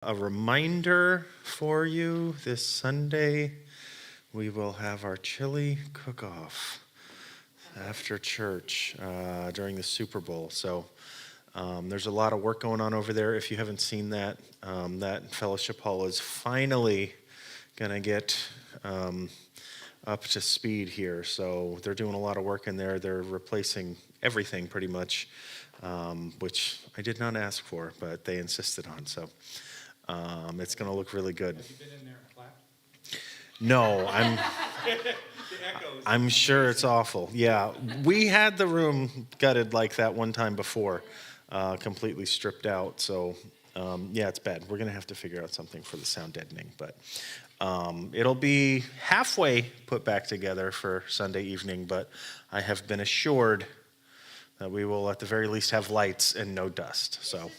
A reminder for you, this Sunday we will have our chili cook-off after church during the Super Bowl. So there's a lot of work going on over there. If you haven't seen that, that fellowship hall is finally going to get up to speed here. So they're doing a lot of work in there. They're replacing everything pretty much, which I did not ask for, but they insisted on. So it's going to look really good. Have you been in there and clapped? No, I'm sure it's awful. Yeah, we had the room gutted like that one time before, completely stripped out. So yeah, it's bad. We're going to have to figure out something for the sound deadening, but it'll be halfway put back together for Sunday evening, but I have been assured that we will at the very least have lights and no dust. So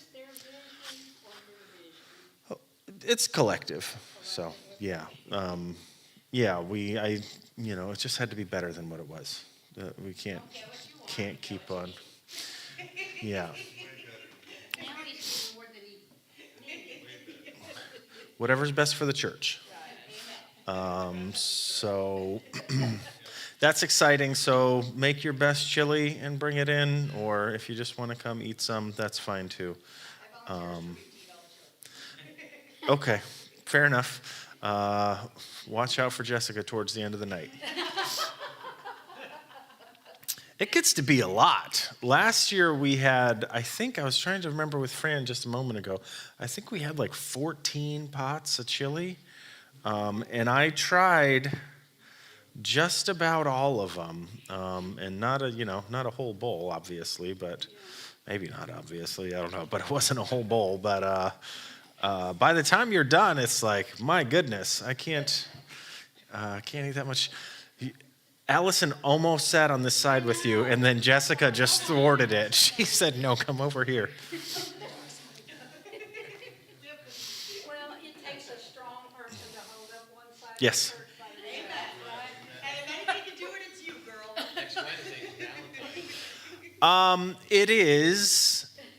it's collective. So yeah, it just had to be better than what it was. We can't keep on. Yeah. Whatever's best for the church. So that's exciting. So make your best chili and bring it in, or if you just want to come eat some, that's fine too. Okay, fair enough. Watch out for Jessica towards the end of the night. It gets to be a lot. Last year we had, I was trying to remember with Fran just a moment ago, I think we had like 14 pots of chili. And I tried just about all of them. And not a whole bowl, obviously, but maybe not obviously, I don't know, but it wasn't a whole bowl. But by the time you're done, it's like, my goodness, I can't eat that much. Allison almost sat on this side with you, and then Jessica just thwarted it. She said, no, come over here. Well, it takes a strong person to hold up one side. Yes. Amen. And if anybody can do it, it's you, girl. Next Wednesday is Valentine's.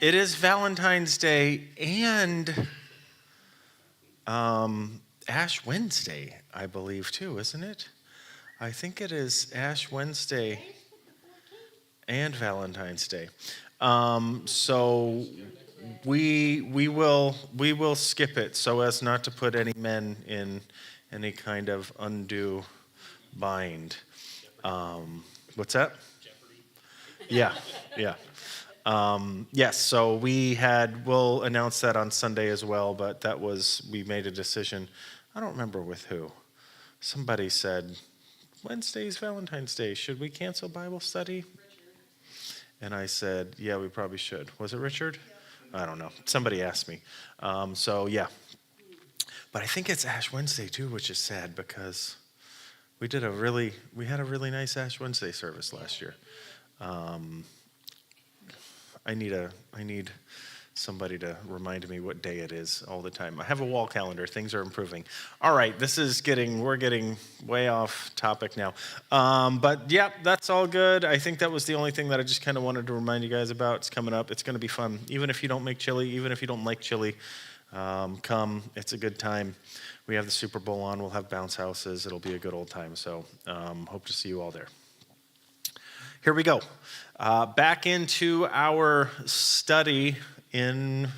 It is Valentine's Day and Ash Wednesday, I believe, too, isn't it? I think it is Ash Wednesday and Valentine's Day. So we will skip it so as not to put any men in any kind of undue bind. What's that? Yeah. Yes, so we'll announce that on Sunday as well, but we made a decision. I don't remember with who. Somebody said, Wednesday's Valentine's Day. Should we cancel Bible study? Richard. And I said, yeah, we probably should. Was it Richard? I don't know. Somebody asked me. So yeah. But I think it's Ash Wednesday too, which is sad because we had a really nice Ash Wednesday service last year. I need somebody to remind me what day it is all the time. I have a wall calendar. Things are improving. All right, we're getting way off topic now. But yeah, that's all good. I think that was the only thing that I just kind of wanted to remind you guys about. It's coming up. It's going to be fun. Even if you don't make chili, even if you don't like chili, come. It's a good time. We have the Super Bowl on. We'll have bounce houses. It'll be a good old time. So hope to see you all there. Here we go. Back into our study in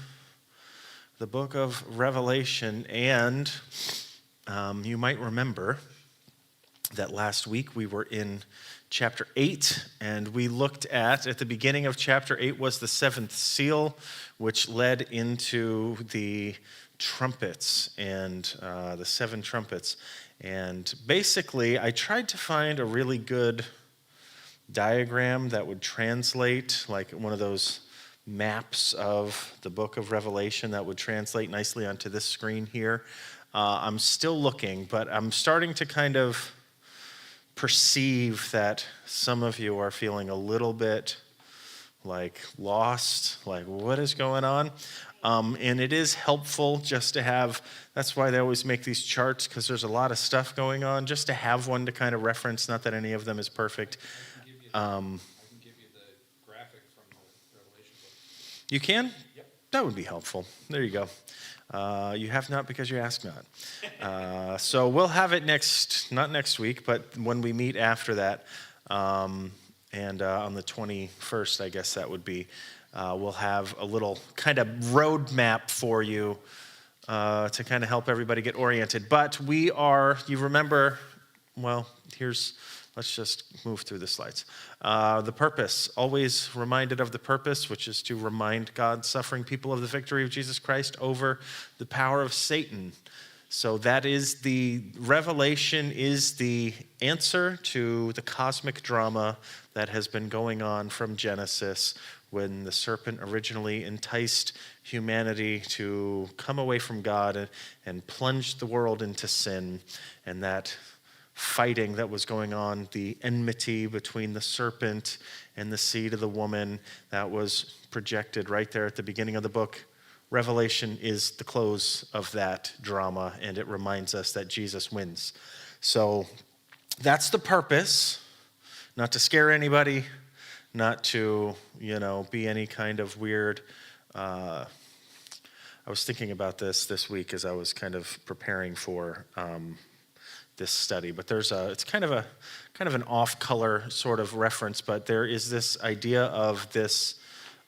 the book of Revelation. And you might remember that last week we were in chapter 8, and we looked at the beginning of chapter 8 was the seventh seal, which led into the trumpets and the seven trumpets. And basically, I tried to find a really good diagram that would translate, like one of those maps of the book of Revelation that would translate nicely onto this screen here. I'm still looking, but I'm starting to kind of perceive that some of you are feeling a little bit like lost, like what is going on? And it is helpful just to have, that's why they always make these charts, because there's a lot of stuff going on, just to have one to kind of reference, not that any of them is perfect. I can give you the graphic from the Revelation book. You can? Yep. That would be helpful. There you go. You have not because you ask not. So we'll have it not next week, but when we meet after that, and on the 21st, I guess that would be, we'll have a little kind of roadmap for you to kind of help everybody get oriented. But you remember, well, let's just move through the slides. The purpose, always reminded of the purpose, which is to remind God's suffering people of the victory of Jesus Christ over the power of Satan. So that is Revelation is the answer to the cosmic drama that has been going on from Genesis, when the serpent originally enticed humanity to come away from God and plunged the world into sin, and that fighting that was going on, the enmity between the serpent and the seed of the woman, that was projected right there at the beginning of the book. Revelation is the close of that drama, and it reminds us that Jesus wins. So that's the purpose, not to scare anybody, not to, be any kind of weird. I was thinking about this week as I was kind of preparing for this study, but it's kind of an off-color sort of reference, but there is this idea of this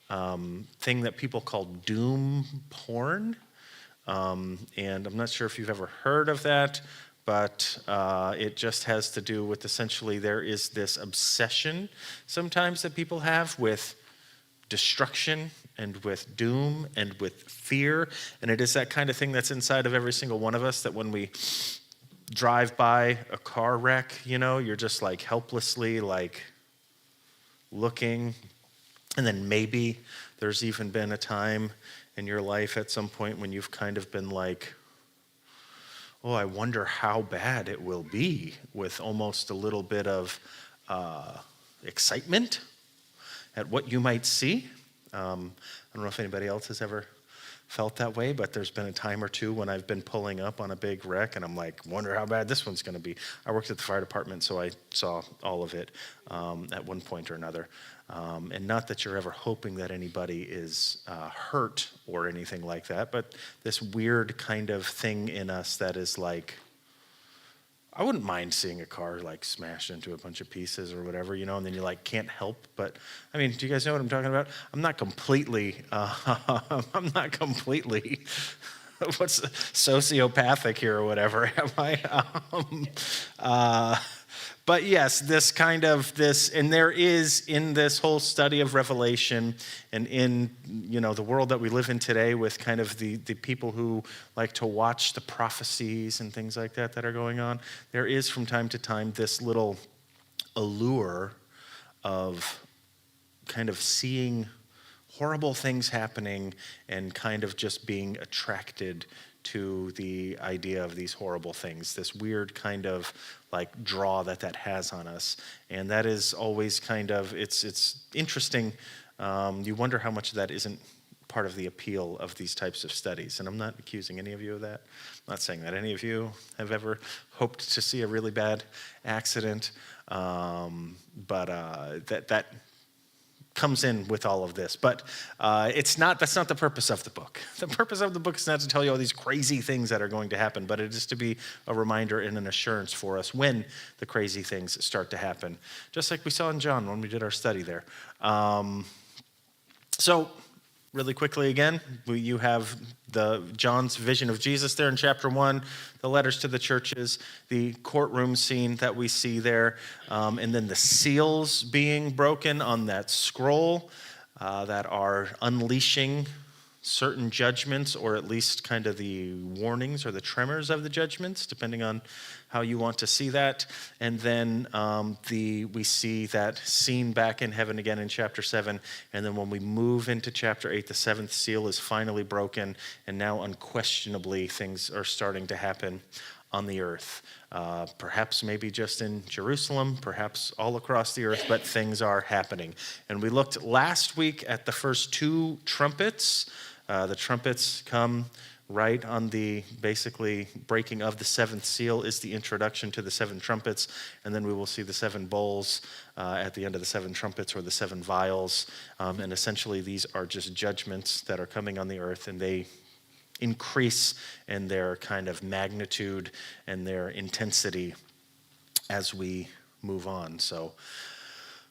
thing that people call doom porn, and I'm not sure if you've ever heard of that, but it just has to do with, essentially, there is this obsession sometimes that people have with destruction and with doom and with fear, and it is that kind of thing that's inside of every single one of us, that when we drive by a car wreck, you're just like helplessly like looking, and then maybe there's even been a time in your life at some point when you've kind of been like, oh, I wonder how bad it will be, with almost a little bit of excitement at what you might see. I don't know if anybody else has ever felt that way, but there's been a time or two when I've been pulling up on a big wreck and I'm like, wonder how bad this one's going to be. I worked at the fire department, so I saw all of it at one point or another. And not that you're ever hoping that anybody is hurt or anything like that, but this weird kind of thing in us that is like, I wouldn't mind seeing a car like smashed into a bunch of pieces or whatever, and then you like can't help. But I mean, do you guys know what I'm talking about? I'm not completely what's sociopathic here or whatever, am I? But yes, and there is in this whole study of Revelation, and in the world that we live in today, with kind of the people who like to watch the prophecies and things like that are going on, there is from time to time this little allure of kind of seeing horrible things happening and kind of just being attracted to the idea of these horrible things, this weird kind of like draw that has on us. And that is always kind of, it's interesting. You wonder how much of that isn't part of the appeal of these types of studies. And I'm not accusing any of you of that. I'm not saying that any of you have ever hoped to see a really bad accident. But that comes in with all of this, but that's not the purpose of the book. The purpose of the book is not to tell you all these crazy things that are going to happen, but it is to be a reminder and an assurance for us when the crazy things start to happen, just like we saw in John when we did our study there. So really quickly again, you have John's vision of Jesus there in chapter 1, the letters to the churches, the courtroom scene that we see there, and then the seals being broken on that scroll that are unleashing certain judgments, or at least kind of the warnings or the tremors of the judgments, depending on how you want to see that. And then we see that scene back in heaven again in chapter 7. And then when we move into chapter 8, the seventh seal is finally broken, and now unquestionably things are starting to happen on the earth. Perhaps maybe just in Jerusalem, perhaps all across the earth, but things are happening. And we looked last week at the first two trumpets. The trumpets come right on the basically breaking of the seventh seal is the introduction to the seven trumpets, and then we will see the seven bowls at the end of the seven trumpets, or the seven vials, and essentially these are just judgments that are coming on the earth, and they increase in their kind of magnitude and their intensity as we move on. So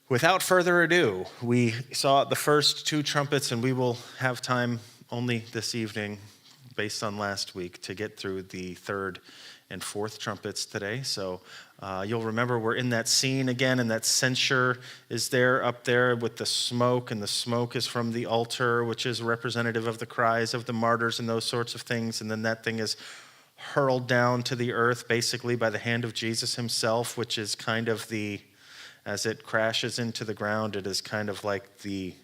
without further ado, we saw the first two trumpets, and we will have time only this evening, based on last week, to get through the third and fourth trumpets today. So you'll remember we're in that scene again, and that censer is there up there with the smoke, and the smoke is from the altar, which is representative of the cries of the martyrs and those sorts of things. And then that thing is hurled down to the earth, basically by the hand of Jesus himself, which is kind of as it crashes into the ground, it is kind of like the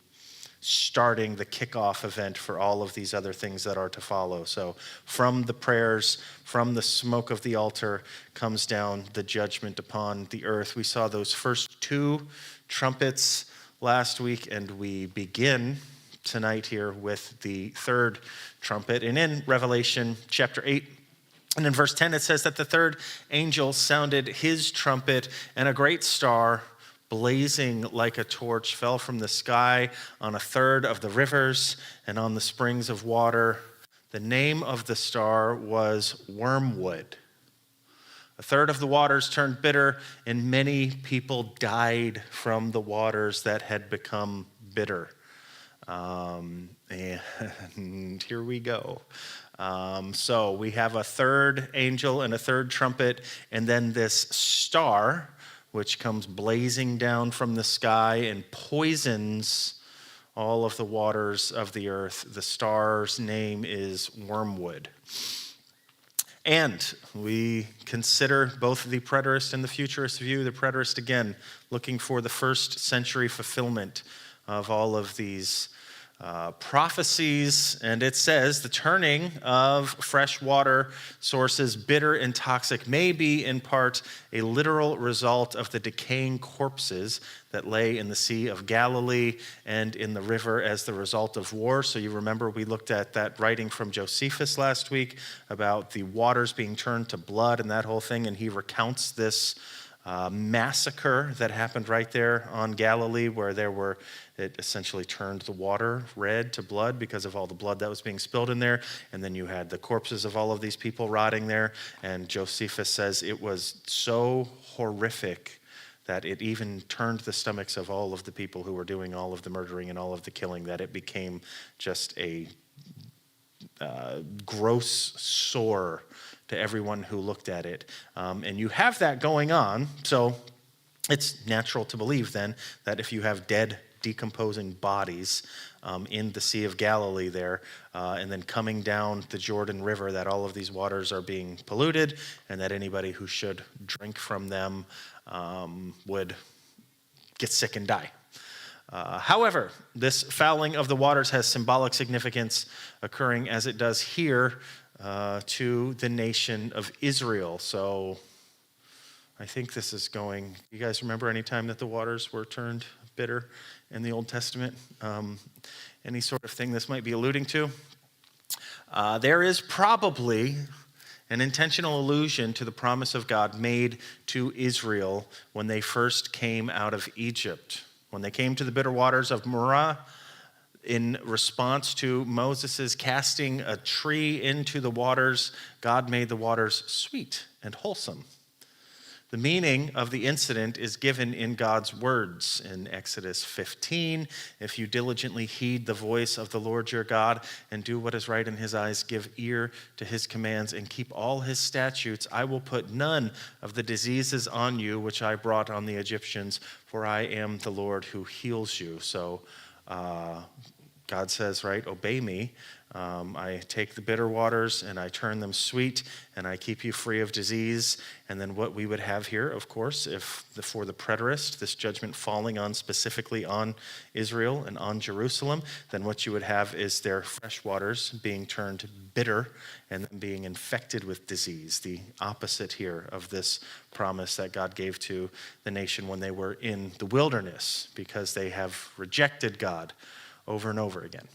starting the kickoff event for all of these other things that are to follow. So from the prayers, from the smoke of the altar, comes down the judgment upon the earth. We saw those first two trumpets last week, and we begin tonight here with the third trumpet. And in Revelation chapter 8, and in verse 10, it says that the third angel sounded his trumpet, and a great star, blazing like a torch, fell from the sky on a third of the rivers and on the springs of water. The name of the star was Wormwood. A third of the waters turned bitter, and many people died from the waters that had become bitter. And here we go. So we have a third angel and a third trumpet, and then this star, which comes blazing down from the sky and poisons all of the waters of the earth. The star's name is Wormwood. And we consider both the preterist and the futurist view. The preterist, again, looking for the first century fulfillment of all of these prophecies, and it says the turning of fresh water sources bitter and toxic may be in part a literal result of the decaying corpses that lay in the Sea of Galilee and in the river as the result of war. So you remember we looked at that writing from Josephus last week about the waters being turned to blood and that whole thing, and he recounts this massacre that happened right there on Galilee, where it essentially turned the water red to blood because of all the blood that was being spilled in there. And then you had the corpses of all of these people rotting there. And Josephus says it was so horrific that it even turned the stomachs of all of the people who were doing all of the murdering and all of the killing, that it became just a gross sore to everyone who looked at it. And you have that going on, so it's natural to believe then that if you have dead, decomposing bodies in the Sea of Galilee there, and then coming down the Jordan River, that all of these waters are being polluted, and that anybody who should drink from them would get sick and die. However, this fouling of the waters has symbolic significance, occurring as it does here to the nation of Israel. So I think this is going, you guys remember any time that the waters were turned bitter in the Old Testament? Any sort of thing this might be alluding to? There is probably an intentional allusion to the promise of God made to Israel when they first came out of Egypt. When they came to the bitter waters of Marah, in response to Moses' casting a tree into the waters, God made the waters sweet and wholesome. The meaning of the incident is given in God's words in Exodus 15. If you diligently heed the voice of the Lord your God and do what is right in his eyes, give ear to his commands and keep all his statutes, I will put none of the diseases on you which I brought on the Egyptians, for I am the Lord who heals you. So God says, right, obey me. I take the bitter waters and I turn them sweet, and I keep you free of disease. And then what we would have here, of course, for the preterist, this judgment falling on specifically on Israel and on Jerusalem, then what you would have is their fresh waters being turned bitter and being infected with disease, the opposite here of this promise that God gave to the nation when they were in the wilderness, because they have rejected God over and over again.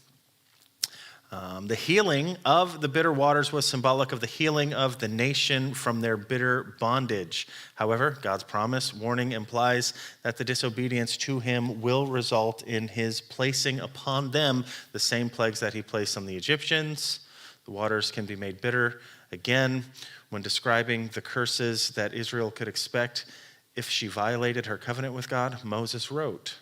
The healing of the bitter waters was symbolic of the healing of the nation from their bitter bondage. However, God's promise, warning implies that the disobedience to him will result in his placing upon them the same plagues that he placed on the Egyptians, The waters can be made bitter. Again, when describing the curses that Israel could expect if she violated her covenant with God, Moses wrote,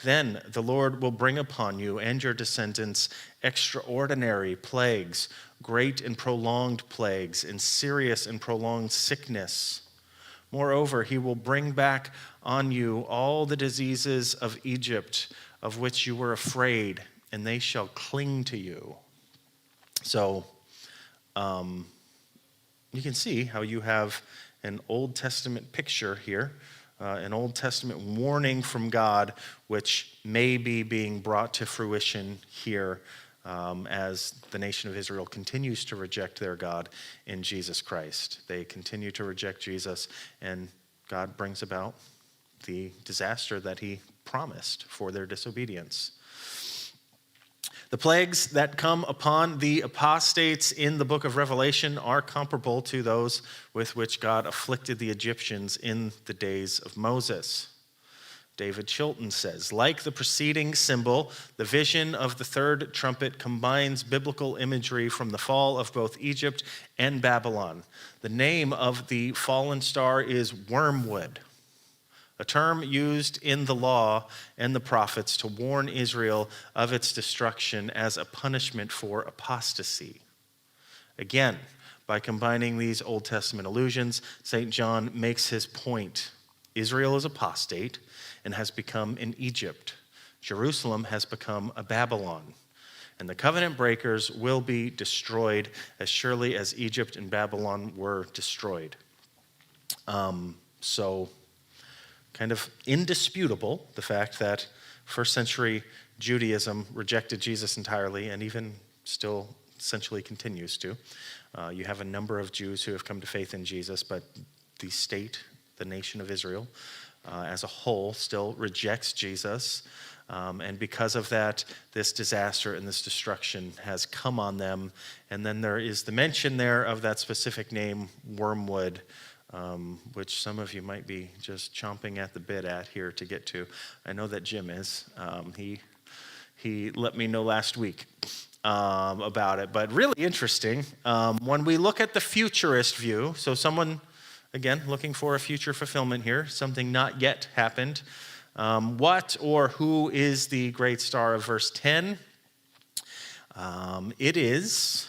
"Then the Lord will bring upon you and your descendants extraordinary plagues, great and prolonged plagues, and serious and prolonged sickness. Moreover, he will bring back on you all the diseases of Egypt of which you were afraid, and they shall cling to you." So you can see how you have an Old Testament picture here, an Old Testament warning from God, which may be being brought to fruition here as the nation of Israel continues to reject their God in Jesus Christ. They continue to reject Jesus, and God brings about the disaster that he promised for their disobedience. The plagues that come upon the apostates in the book of Revelation are comparable to those with which God afflicted the Egyptians in the days of Moses. David Chilton says, like the preceding symbol, the vision of the third trumpet combines biblical imagery from the fall of both Egypt and Babylon. The name of the fallen star is wormwood, a term used in the law and the prophets to warn Israel of its destruction as a punishment for apostasy. Again, by combining these Old Testament allusions, St. John makes his point. Israel is apostate and has become an Egypt. Jerusalem has become a Babylon. And the covenant breakers will be destroyed as surely as Egypt and Babylon were destroyed. So kind of indisputable, the fact that first century Judaism rejected Jesus entirely and even still essentially continues to. You have a number of Jews who have come to faith in Jesus, but the state, the nation of Israel, as a whole, still rejects Jesus. And because of that, this disaster and this destruction has come on them. And then there is the mention there of that specific name, wormwood, which some of you might be just chomping at the bit at here to get to. I know that Jim is. He let me know last week about it. But really interesting, when we look at the futurist view, so someone, again, looking for a future fulfillment here, something not yet happened. What or who is the great star of verse 10? It is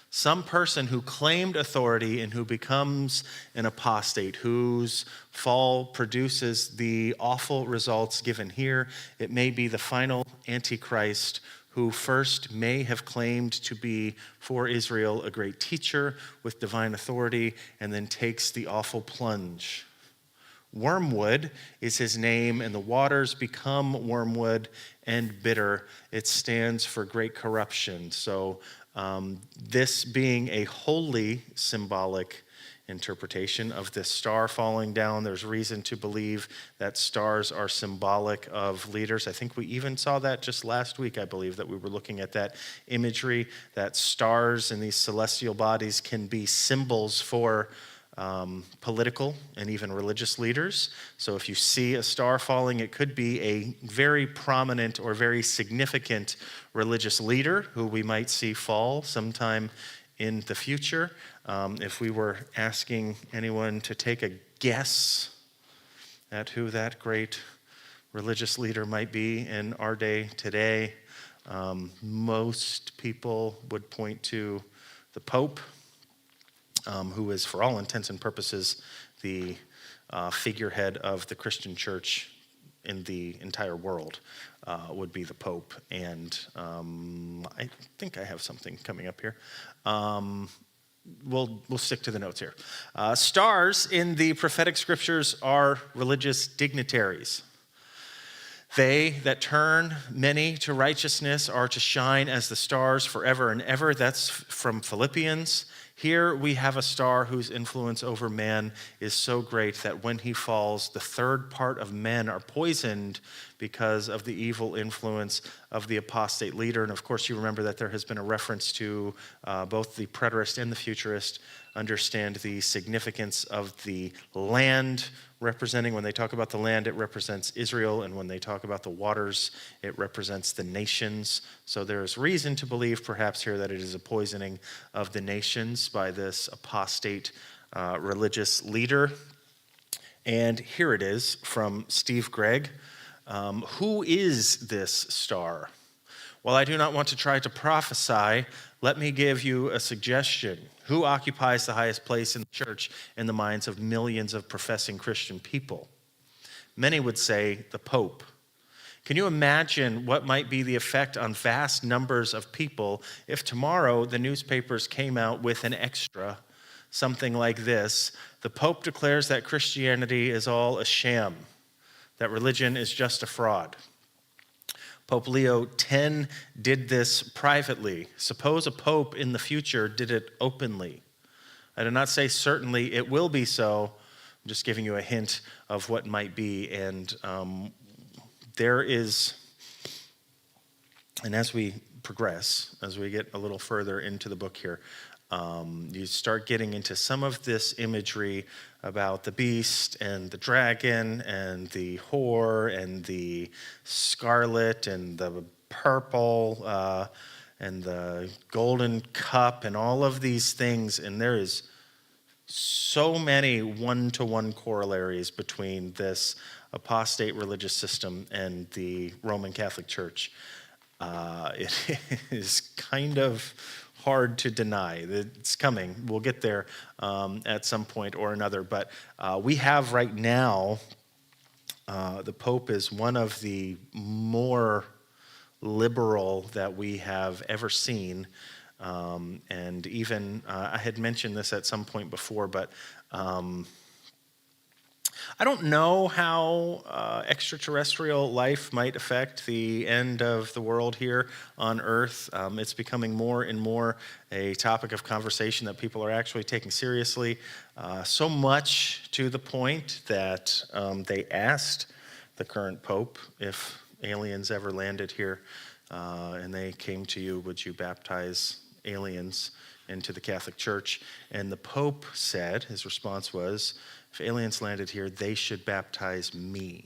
some person who claimed authority and who becomes an apostate, whose fall produces the awful results given here. It may be the final Antichrist who first may have claimed to be for Israel a great teacher with divine authority and then takes the awful plunge. Wormwood is his name, and the waters become wormwood and bitter. It stands for great corruption. So this being a wholly symbolic interpretation of this star falling down, there's reason to believe that stars are symbolic of leaders. I think we even saw that just last week, I believe, that we were looking at that imagery, that stars and these celestial bodies can be symbols for political and even religious leaders. So if you see a star falling, it could be a very prominent or very significant religious leader who we might see fall sometime in the future. If we were asking anyone to take a guess at who that great religious leader might be in our day today, most people would point to the Pope, who is, for all intents and purposes, the figurehead of the Christian church in the entire world, would be the Pope. And I think I have something coming up here. We'll stick to the notes here. Stars in the prophetic scriptures are religious dignitaries. They that turn many to righteousness are to shine as the stars forever and ever. That's from Philippians. Here we have a star whose influence over man is so great that when he falls, the third part of men are poisoned because of the evil influence of the apostate leader. And of course, you remember that there has been a reference to both the preterist and the futurist understand the significance of the land representing. When they talk about the land, it represents Israel, and when they talk about the waters, it represents the nations. So there's reason to believe perhaps here that it is a poisoning of the nations by this apostate religious leader. And here it is from Steve Gregg. Who is this star? While I do not want to try to prophesy, let me give you a suggestion. Who occupies the highest place in the church in the minds of millions of professing Christian people? Many would say the Pope. Can you imagine what might be the effect on vast numbers of people if tomorrow the newspapers came out with an extra, something like this? The Pope declares that Christianity is all a sham, that religion is just a fraud. Pope Leo X did this privately. Suppose a pope in the future did it openly. I do not say certainly it will be so. I'm just giving you a hint of what might be. And there is, and as we progress, as we get a little further into the book here, you start getting into some of this imagery about the beast and the dragon and the whore and the scarlet and the purple and the golden cup and all of these things. And there is so many one-to-one corollaries between this apostate religious system and the Roman Catholic Church. It is kind of hard to deny that it's coming. We'll get there at some point or another. But we have right now, the Pope is one of the more liberal that we have ever seen. And even, I had mentioned this at some point before, but I don't know how extraterrestrial life might affect the end of the world here on Earth. It's becoming more and more a topic of conversation that people are actually taking seriously, so much to the point that they asked the current Pope if aliens ever landed here and they came to you, would you baptize aliens into the Catholic Church? And the Pope said, his response was, if aliens landed here, they should baptize me,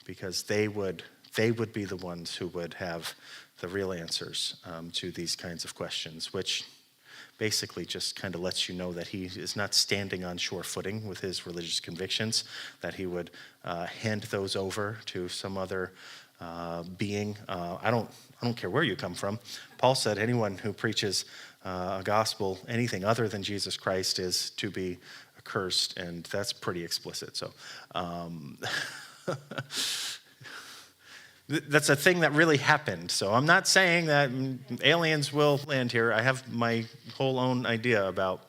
because they would be the ones who would have the real answers to these kinds of questions, which basically just kind of lets you know that he is not standing on sure footing with his religious convictions, that he would hand those over to some other being. I don't care where you come from. Paul said anyone who preaches a gospel, anything other than Jesus Christ, is to be accursed, and that's pretty explicit. So that's a thing that really happened. So I'm not saying that aliens will land here. I have my whole own idea about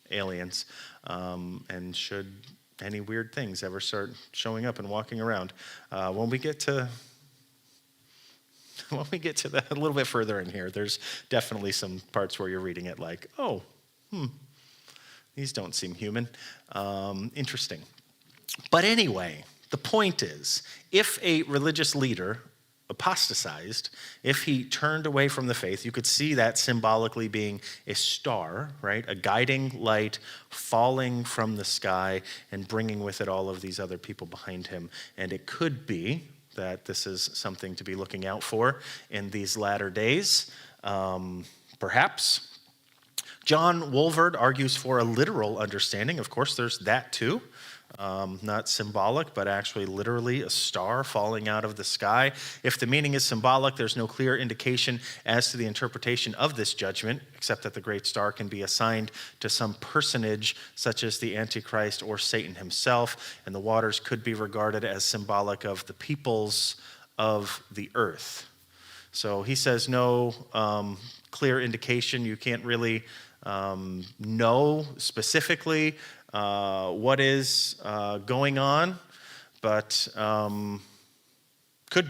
aliens, and should any weird things ever start showing up and walking around. When we get to that a little bit further in here, there's definitely some parts where you're reading it like, oh, these don't seem human. Interesting. But anyway, the point is, if a religious leader apostatized, if he turned away from the faith, you could see that symbolically being a star, right? A guiding light falling from the sky and bringing with it all of these other people behind him. And it could be that this is something to be looking out for in these latter days, perhaps. John Wolverd argues for a literal understanding. Of course, there's that too. Not symbolic, but actually literally a star falling out of the sky. If the meaning is symbolic, there's no clear indication as to the interpretation of this judgment, except that the great star can be assigned to some personage, such as the Antichrist or Satan himself, and the waters could be regarded as symbolic of the peoples of the earth. So he says no clear indication. You can't really know specifically what is going on, but we could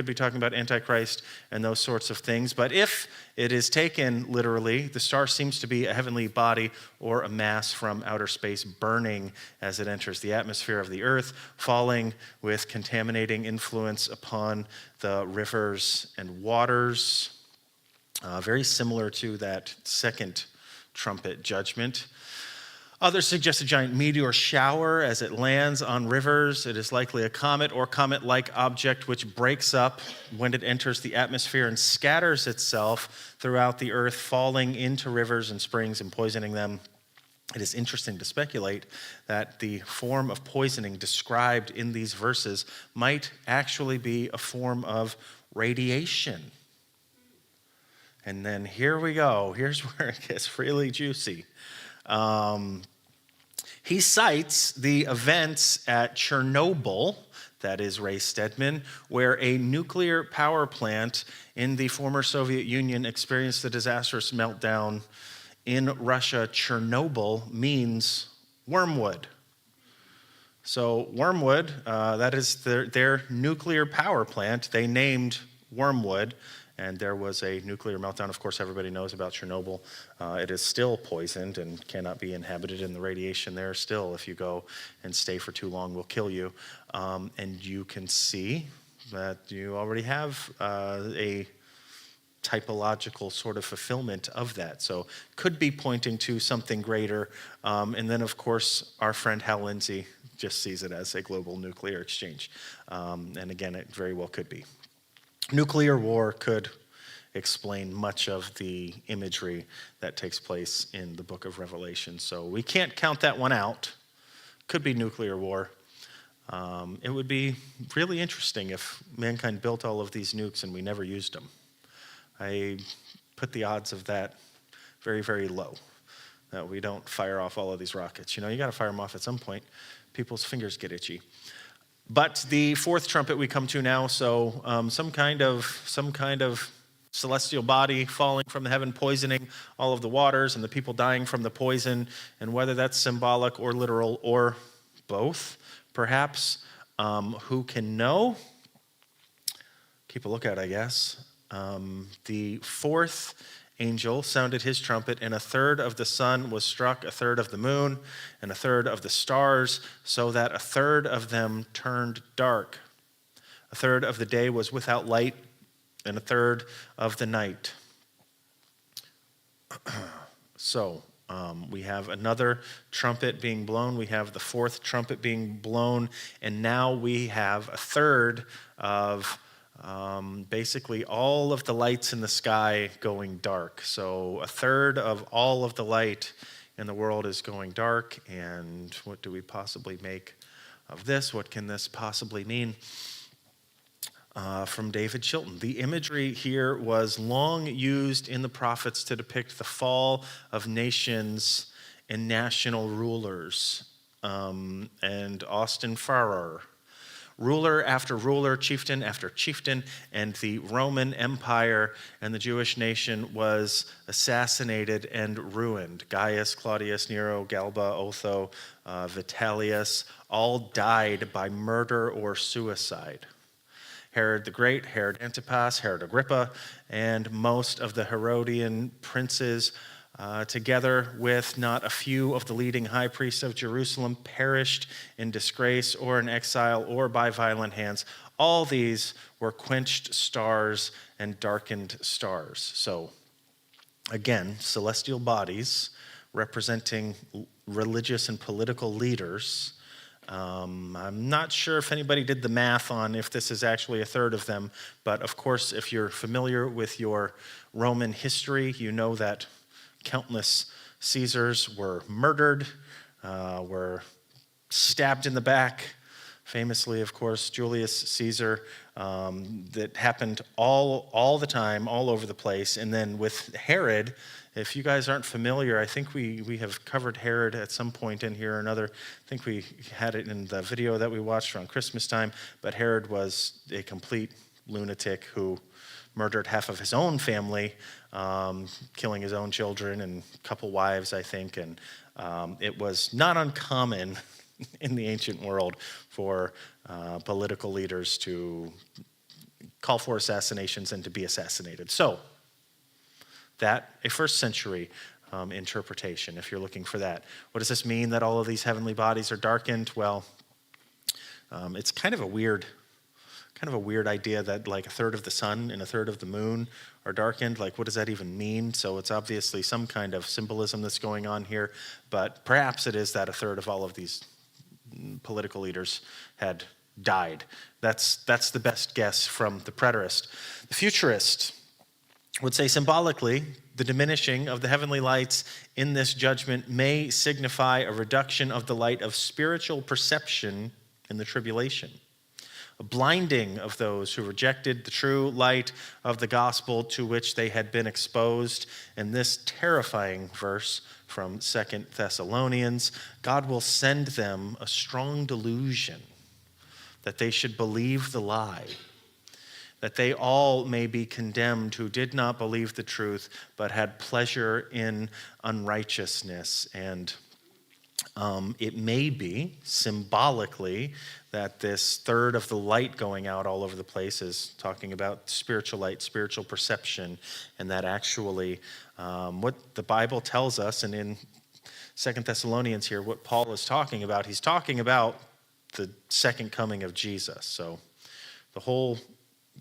be talking about Antichrist and those sorts of things. But if it is taken literally, the star seems to be a heavenly body or a mass from outer space burning as it enters the atmosphere of the earth, falling with contaminating influence upon the rivers and waters. Very similar to that second trumpet judgment. Others suggest a giant meteor shower as it lands on rivers. It is likely a comet or comet-like object which breaks up when it enters the atmosphere and scatters itself throughout the earth, falling into rivers and springs and poisoning them. It is interesting to speculate that the form of poisoning described in these verses might actually be a form of radiation. And then here we go. Here's where it gets really juicy. He cites the events at Chernobyl, that is Ray Stedman, where a nuclear power plant in the former Soviet Union experienced the disastrous meltdown in Russia. Chernobyl means wormwood. So wormwood, that is their nuclear power plant, they named wormwood. And there was a nuclear meltdown. Of course, everybody knows about Chernobyl. It is still poisoned and cannot be inhabited, and the radiation there still, if you go and stay for too long, will kill you. And you can see that you already have a typological sort of fulfillment of that. So could be pointing to something greater. And then, of course, our friend Hal Lindsey just sees it as a global nuclear exchange. And again, it very well could be. Nuclear war could explain much of the imagery that takes place in the book of Revelation. So we can't count that one out. Could be nuclear war. It would be really interesting if mankind built all of these nukes and we never used them. I put the odds of that very, very low, that we don't fire off all of these rockets. You know, you got to fire them off at some point. People's fingers get itchy. But the fourth trumpet we come to now, so some kind of celestial body falling from the heaven, poisoning all of the waters, and the people dying from the poison, and whether that's symbolic or literal or both, perhaps, who can know? Keep a lookout, I guess. The fourth angel sounded his trumpet, and a third of the sun was struck, a third of the moon, and a third of the stars, so that a third of them turned dark. A third of the day was without light, and a third of the night. So we have another trumpet being blown. We have the fourth trumpet being blown, and now we have a third of basically all of the lights in the sky going dark. So a third of all of the light in the world is going dark. And what do we possibly make of this? What can this possibly mean? From David Chilton. The imagery here was long used in the prophets to depict the fall of nations and national rulers. And Austin Farrer. Ruler after ruler, chieftain after chieftain, and the Roman Empire and the Jewish nation was assassinated and ruined. Gaius, Claudius, Nero, Galba, Otho, Vitellius, all died by murder or suicide. Herod the Great, Herod Antipas, Herod Agrippa, and most of the Herodian princes, together with not a few of the leading high priests of Jerusalem, perished in disgrace or in exile or by violent hands. All these were quenched stars and darkened stars. So, again, celestial bodies representing religious and political leaders. I'm not sure if anybody did the math on if this is actually a third of them, but of course, if you're familiar with your Roman history, you know that countless Caesars were murdered, were stabbed in the back. Famously, of course, Julius Caesar. That happened all the time, all over the place. And then with Herod, if you guys aren't familiar, I think we have covered Herod at some point in here or another. I think we had it in the video that we watched around Christmas time. But Herod was a complete lunatic who murdered half of his own family, killing his own children and a couple wives, I think. And it was not uncommon in the ancient world for political leaders to call for assassinations and to be assassinated. So, that, a first century interpretation, if you're looking for that. What does this mean that all of these heavenly bodies are darkened? Well, it's kind of a weird idea that like a third of the sun and a third of the moon are darkened. Like, what does that even mean? So it's obviously some kind of symbolism that's going on here, but perhaps it is that a third of all of these political leaders had died. That's the best guess from the preterist. The futurist would say symbolically, the diminishing of the heavenly lights in this judgment may signify a reduction of the light of spiritual perception in the tribulation, a blinding of those who rejected the true light of the gospel to which they had been exposed. In this terrifying verse from 2 Thessalonians, God will send them a strong delusion that they should believe the lie, that they all may be condemned who did not believe the truth, but had pleasure in unrighteousness. And it may be symbolically that this third of the light going out all over the place is talking about spiritual light, spiritual perception, and that actually what the Bible tells us, and in 2 Thessalonians here, what Paul is talking about, he's talking about the second coming of Jesus. So the whole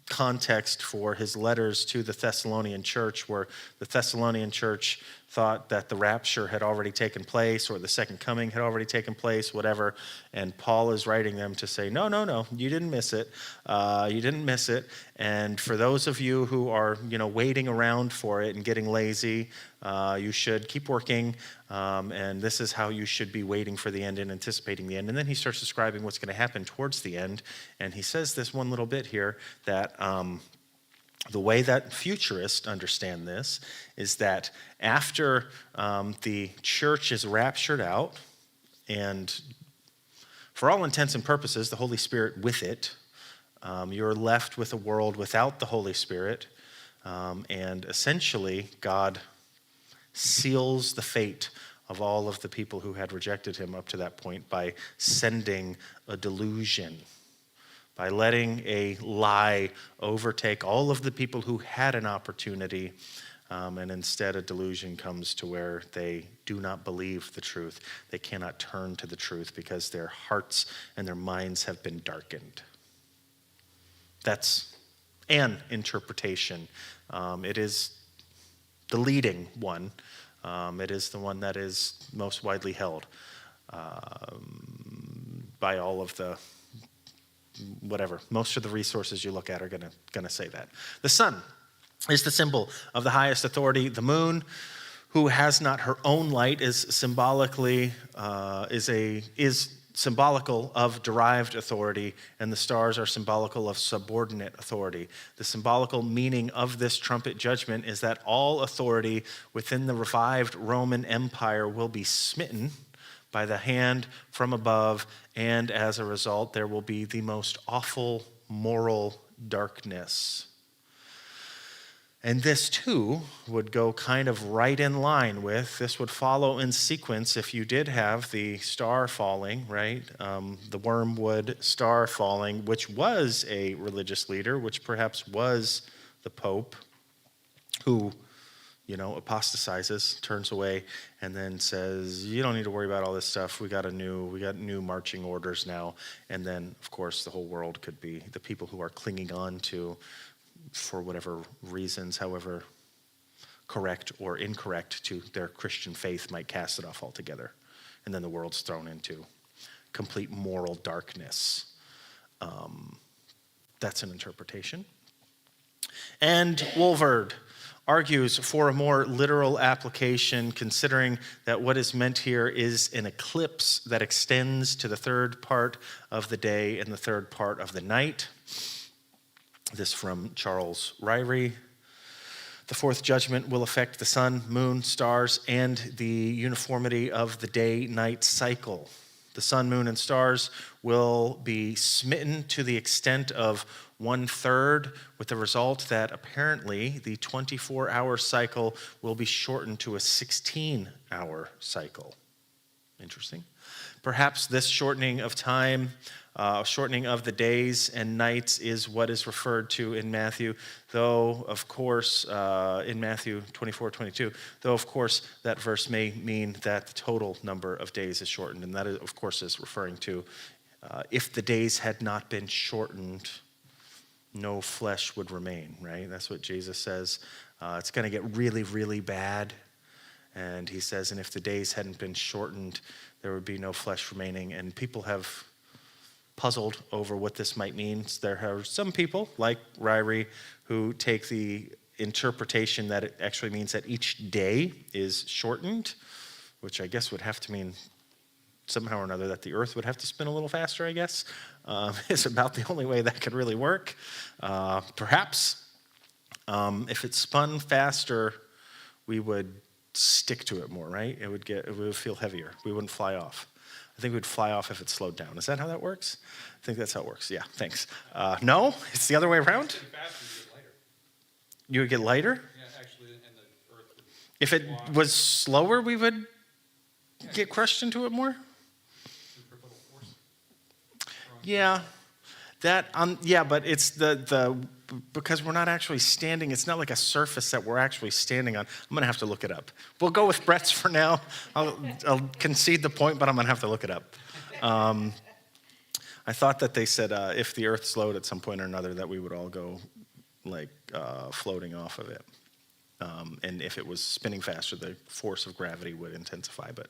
context for his letters to the Thessalonian church, where the Thessalonian church thought that the rapture had already taken place or the second coming had already taken place, whatever, and Paul is writing them to say, no, you didn't miss it. You didn't miss it. And for those of you who are, waiting around for it and getting lazy, you should keep working, and this is how you should be waiting for the end and anticipating the end. And then he starts describing what's going to happen towards the end, and he says this one little bit here that the way that futurists understand this is that after the church is raptured out, and for all intents and purposes, the Holy Spirit with it, you're left with a world without the Holy Spirit, and essentially God seals the fate of all of the people who had rejected him up to that point by sending a delusion, by letting a lie overtake all of the people who had an opportunity, and instead a delusion comes to where they do not believe the truth. They cannot turn to the truth because their hearts and their minds have been darkened. That's an interpretation. It is the leading one. It is the one that is most widely held by all of the most of the resources you look at are going to say that. The sun is the symbol of the highest authority. The moon, who has not her own light, is symbolically is symbolical of derived authority, and the stars are symbolical of subordinate authority. The symbolical meaning of this trumpet judgment is that all authority within the revived Roman Empire will be smitten by the hand from above, and as a result, there will be the most awful moral darkness. And this, too, would go kind of right in line with, this would follow in sequence if you did have the star falling, right? The wormwood star falling, which was a religious leader, which perhaps was the Pope, who apostatizes, turns away, and then says, you don't need to worry about all this stuff. We got new marching orders now. And then, of course, the whole world could be the people who are clinging on to, for whatever reasons, however correct or incorrect to their Christian faith, might cast it off altogether. And then the world's thrown into complete moral darkness. That's an interpretation. And Wolverd argues for a more literal application, considering that what is meant here is an eclipse that extends to the third part of the day and the third part of the night. This from Charles Ryrie. The fourth judgment will affect the sun, moon, stars, and the uniformity of the day-night cycle. The sun, moon, and stars will be smitten to the extent of 1/3, with the result that apparently the 24-hour cycle will be shortened to a 16-hour cycle. Interesting. Perhaps this shortening of time, shortening of the days and nights, is what is referred to in Matthew, though, of course, in Matthew 24:22, though, of course, that verse may mean that the total number of days is shortened, and that, of course, is referring to if the days had not been shortened, no flesh would remain, right? That's what Jesus says. It's going to get really, really bad. And he says, and if the days hadn't been shortened, there would be no flesh remaining. And people have puzzled over what this might mean. There are some people, like Ryrie, who take the interpretation that it actually means that each day is shortened, which I guess would have to mean somehow or another that the earth would have to spin a little faster, I guess. Is about the only way that could really work. Perhaps. If it spun faster, we would stick to it more, right? It would feel heavier. We wouldn't fly off. I think we'd fly off if it slowed down. Is that how that works? I think that's how it works. Yeah, thanks. No, it's the other way around. Too fast, you get lighter. You would get lighter? Yeah, actually, and the earth would. If it was slower, we would get crushed into it more? Centripetal force. Yeah, but it's the because we're not actually standing. It's not like a surface that we're actually standing on. I'm gonna have to look it up. We'll go with Brett's for now. I'll concede the point, but I'm gonna have to look it up. I thought that they said if the Earth slowed at some point or another, that we would all go like floating off of it. And if it was spinning faster, the force of gravity would intensify. But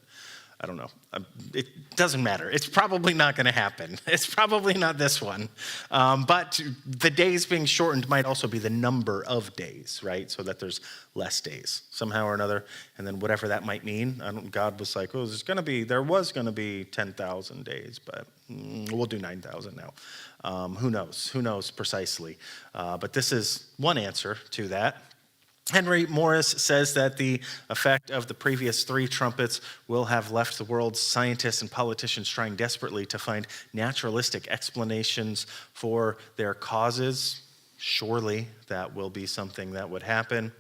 I don't know. It doesn't matter. It's probably not going to happen. It's probably not this one. But the days being shortened might also be the number of days, right? So that there's less days somehow or another. And then whatever that might mean, God was like, oh, there was going to be 10,000 days, but we'll do 9,000 now. Who knows? Who knows precisely? But this is one answer to that. Henry Morris says that the effect of the previous 3 trumpets will have left the world's scientists and politicians trying desperately to find naturalistic explanations for their causes. Surely that will be something that would happen.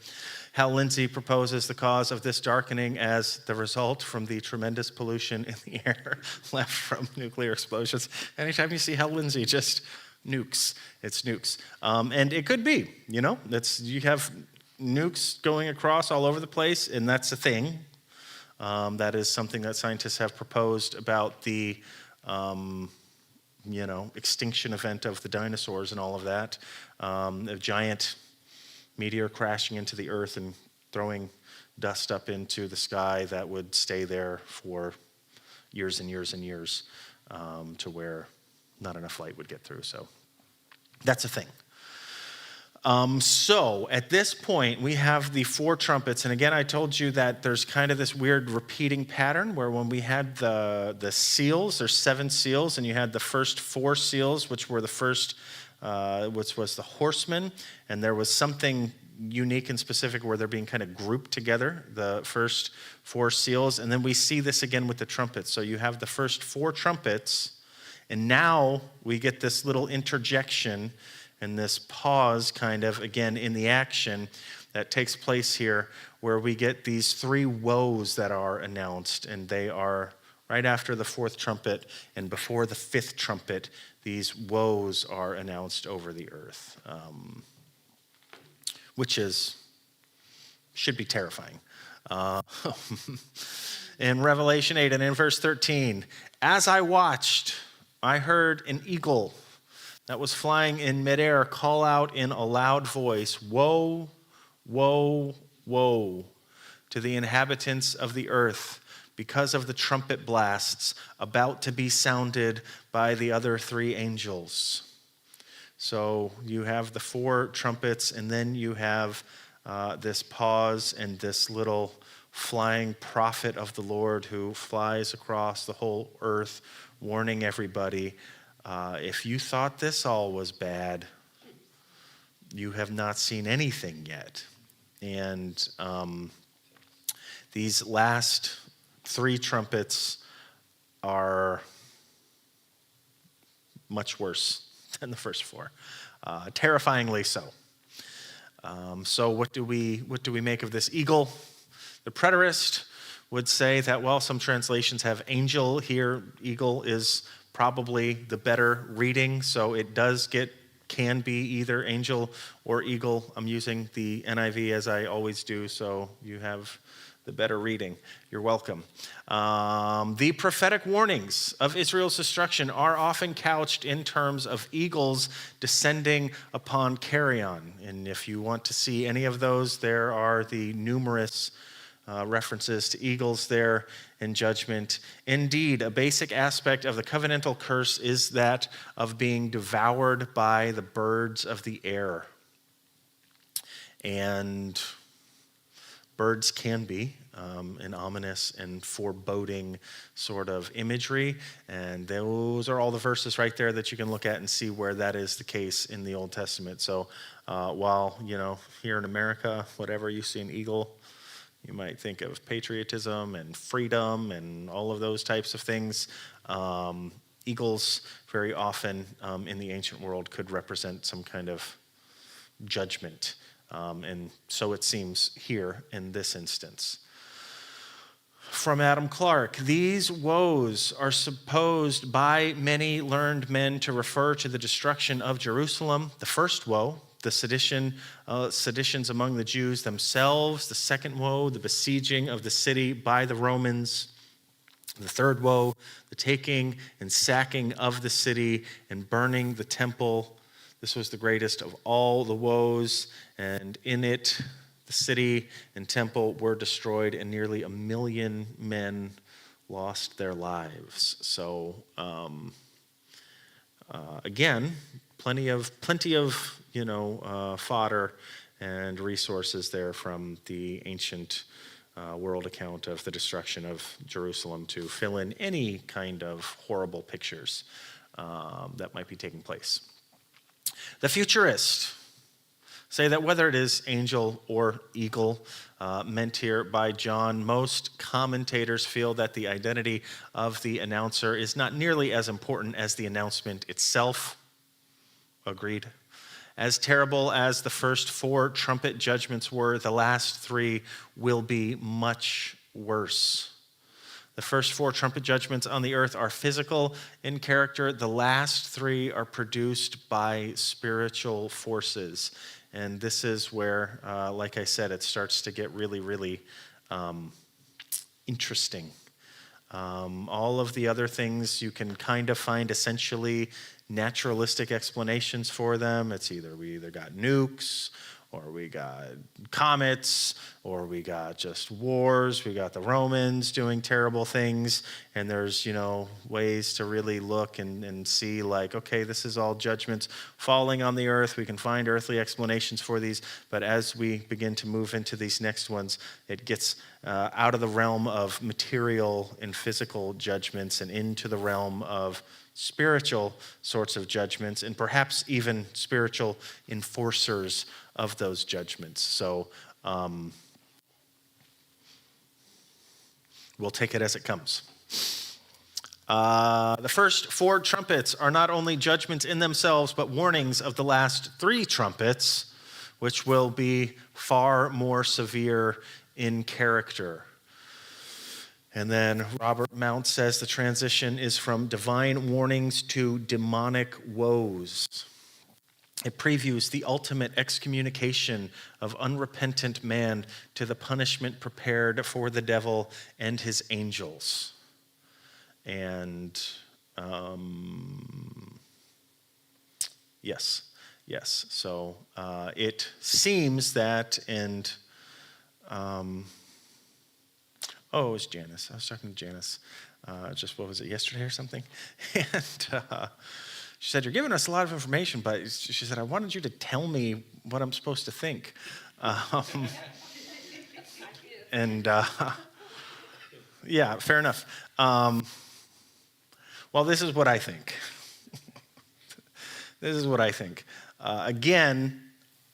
Hal Lindsey proposes the cause of this darkening as the result from the tremendous pollution in the air left from nuclear explosions. Anytime you see Hal Lindsey, just nukes. It's nukes. And it could be, you have nukes going across all over the place, and that's a thing. That is something that scientists have proposed about the, extinction event of the dinosaurs and all of that. A giant meteor crashing into the earth and throwing dust up into the sky that would stay there for years and years and years to where not enough light would get through. So that's a thing. So at this point, we have the 4 trumpets. And again, I told you that there's kind of this weird repeating pattern where when we had the seals, there's 7 seals, and you had the first 4 seals, which were the first, which was the horsemen. And there was something unique and specific where they're being kind of grouped together, the first 4 seals. And then we see this again with the trumpets. So you have the first 4 trumpets, and now we get this little interjection and this pause kind of, again, in the action that takes place here where we get these 3 woes that are announced, and they are right after the 4th trumpet and before the 5th trumpet. These woes are announced over the earth, which should be terrifying. In Revelation 8 and in verse 13, as I watched, I heard an eagle that was flying in midair call out in a loud voice, woe, woe, woe to the inhabitants of the earth because of the trumpet blasts about to be sounded by the other 3 angels. So you have the 4 trumpets, and then you have this pause and this little flying prophet of the Lord who flies across the whole earth, warning everybody. If you thought this all was bad, you have not seen anything yet. And these last 3 trumpets are much worse than the first 4, terrifyingly so. So what do we make of this eagle? The preterist would say that, well, some translations have angel here. Eagle is probably the better reading, so it can be either angel or eagle. I'm using the NIV as I always do, so you have the better reading. You're welcome. The prophetic warnings of Israel's destruction are often couched in terms of eagles descending upon carrion. And if you want to see any of those, there are the numerous references to eagles there in judgment. Indeed, a basic aspect of the covenantal curse is that of being devoured by the birds of the air. And birds can be an ominous and foreboding sort of imagery, and those are all the verses right there that you can look at and see where that is the case in the Old Testament. So while, here in America, whatever you see an eagle, you might think of patriotism and freedom and all of those types of things. Eagles very often in the ancient world could represent some kind of judgment. And so it seems here in this instance. From Adam Clark, these woes are supposed by many learned men to refer to the destruction of Jerusalem. The first woe, the seditions among the Jews themselves. The second woe, the besieging of the city by the Romans. The third woe, the taking and sacking of the city and burning the temple. This was the greatest of all the woes, and in it, the city and temple were destroyed, and nearly 1 million men lost their lives. So, again, plenty of fodder and resources there from the ancient world account of the destruction of Jerusalem to fill in any kind of horrible pictures that might be taking place. The futurists say that whether it is angel or eagle meant here by John, most commentators feel that the identity of the announcer is not nearly as important as the announcement itself. Agreed. As terrible as the first 4 trumpet judgments were, the last 3 will be much worse. The first 4 trumpet judgments on the earth are physical in character. The last 3 are produced by spiritual forces. And this is where, like I said, it starts to get really, really interesting. All of the other things you can kind of find essentially naturalistic explanations for them. We either got nukes, or we got comets, or we got just wars. We got the Romans doing terrible things, and there's, ways to really look and see like, okay, this is all judgments falling on the earth. We can find earthly explanations for these, but as we begin to move into these next ones, it gets out of the realm of material and physical judgments and into the realm of spiritual sorts of judgments, and perhaps even spiritual enforcers of those judgments. So we'll take it as it comes. The first 4 trumpets are not only judgments in themselves, but warnings of the last 3 trumpets, which will be far more severe in character. And then Robert Mount says the transition is from divine warnings to demonic woes. It previews the ultimate excommunication of unrepentant man to the punishment prepared for the devil and his angels. And yes. So it seems that, and it was Janice. I was talking to Janice what was it, yesterday or something? And she said, you're giving us a lot of information, but she said, I wanted you to tell me what I'm supposed to think. Yeah, fair enough. Well, this is what I think. Again,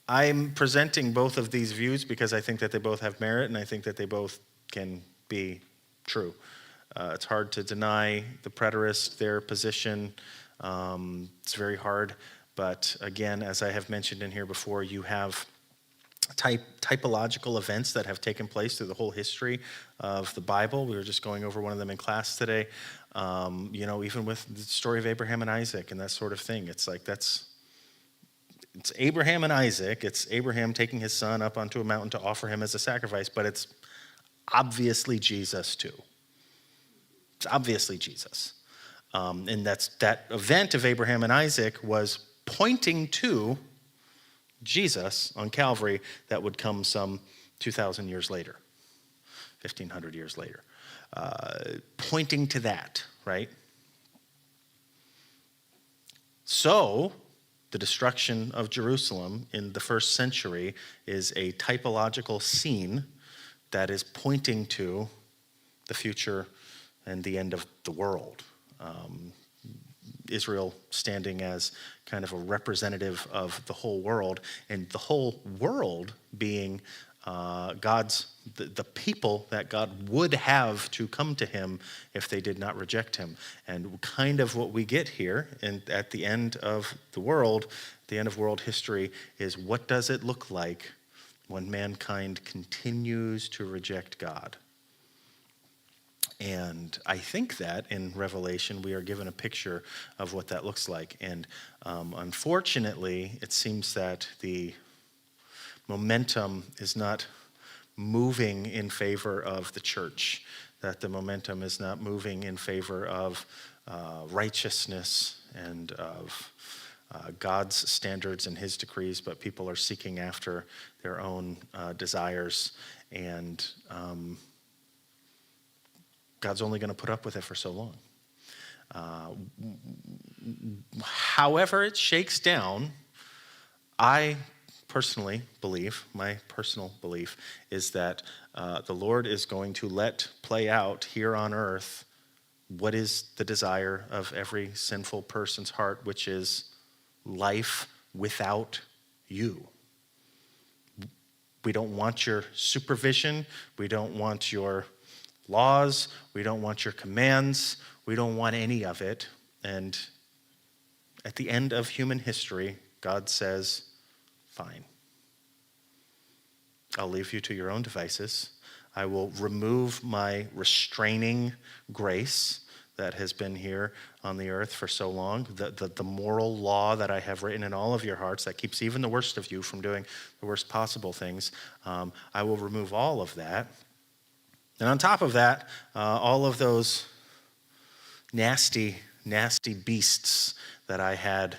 I'm presenting both of these views because I think that they both have merit, and I think that they both can be true. It's hard to deny the preterist, their position. It's very hard. But again, as I have mentioned in here before, you have typological events that have taken place through the whole history of the Bible. We were just going over one of them in class today. Even with the story of Abraham and Isaac and that sort of thing. It's like it's Abraham and Isaac. It's Abraham taking his son up onto a mountain to offer him as a sacrifice, but it's obviously Jesus too. It's obviously Jesus. And that event of Abraham and Isaac was pointing to Jesus on Calvary that would come some 2,000 years later, 1,500 years later. Pointing to that, right? So, the destruction of Jerusalem in the first century is a typological scene that is pointing to the future and the end of the world. Israel standing as kind of a representative of the whole world, and the whole world being the people that God would have to come to him if they did not reject him. And kind of what we get here at the end of the world, the end of world history, is what does it look like when mankind continues to reject God? And I think that in Revelation we are given a picture of what that looks like. And unfortunately, it seems that the momentum is not moving in favor of the church, that the momentum is not moving in favor of righteousness and of God's standards and his decrees, but people are seeking after their own desires, and God's only going to put up with it for so long. However it shakes down, I personally believe, my personal belief, is that the Lord is going to let play out here on earth what is the desire of every sinful person's heart, which is life without you. We don't want your supervision. We don't want your laws. We don't want your commands. We don't want any of it. And at the end of human history, God says, fine. I'll leave you to your own devices. I will remove my restraining grace that has been here on the earth for so long, the moral law that I have written in all of your hearts that keeps even the worst of you from doing the worst possible things. I will remove all of that. And on top of that, all of those nasty, nasty beasts that I had,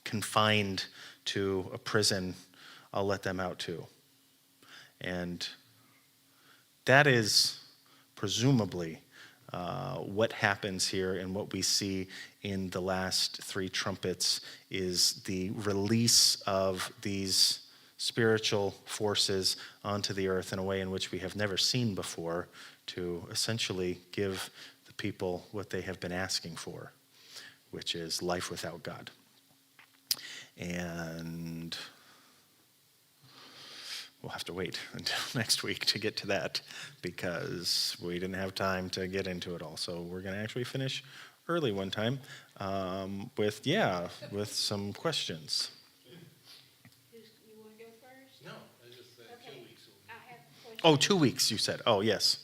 confined to a prison, I'll let them out too. And that is presumably what happens here, and what we see in the last three trumpets is the release of these spiritual forces onto the earth in a way in which we have never seen before, to essentially give the people what they have been asking for, which is life without God. And we'll have to wait until next week to get to that, because we didn't have time to get into it all. So we're going to actually finish early one time with some questions. You want to go first? No, I just said Okay. 2 weeks. I have a question. Oh, 2 weeks, you said. Oh, yes.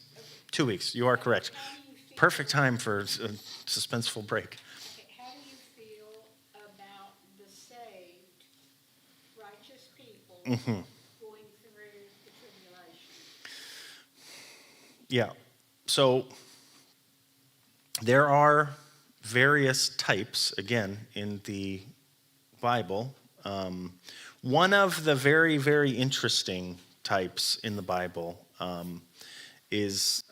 2 weeks. You are correct. How do you feel- Perfect time for a suspenseful break. Okay, how do you feel about the saved, righteous people Mm-hmm. going through the tribulation? Yeah. So there are various types, again, in the Bible. One of the very, very interesting types in the Bible is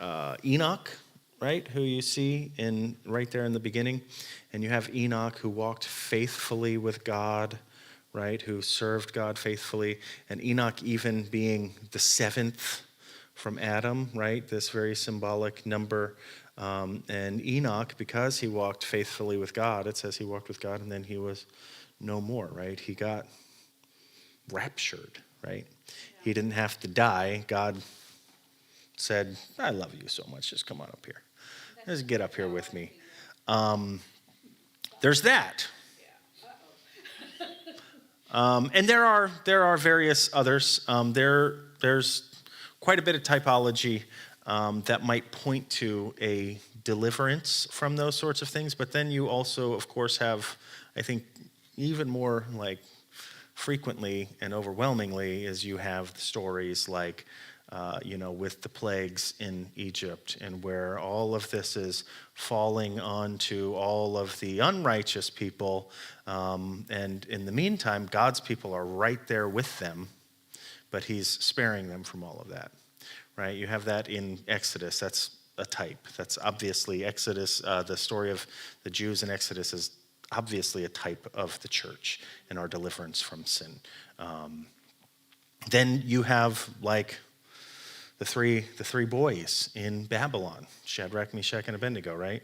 Enoch, right? Who you see right there in the beginning. And you have Enoch, who walked faithfully with God, right? Who served God faithfully. And Enoch even being the seventh from Adam, right? This very symbolic number. And Enoch, because he walked faithfully with God, it says he walked with God and then he was no more, right? He got raptured, right? He didn't have to die. God said, I love you so much, just come on up here. Just get up here with me. There's that. And there are various others. There's quite a bit of typology that might point to a deliverance from those sorts of things. But then you also, of course, have, I think, even more like frequently and overwhelmingly, is you have the stories like with the plagues in Egypt, and where all of this is falling onto all of the unrighteous people. And in the meantime, God's people are right there with them, but he's sparing them from all of that, right? You have that in Exodus. That's a type. That's obviously Exodus. The story of the Jews in Exodus is obviously a type of the church and our deliverance from sin. Then you have like the three boys in Babylon, Shadrach, Meshach, and Abednego, right?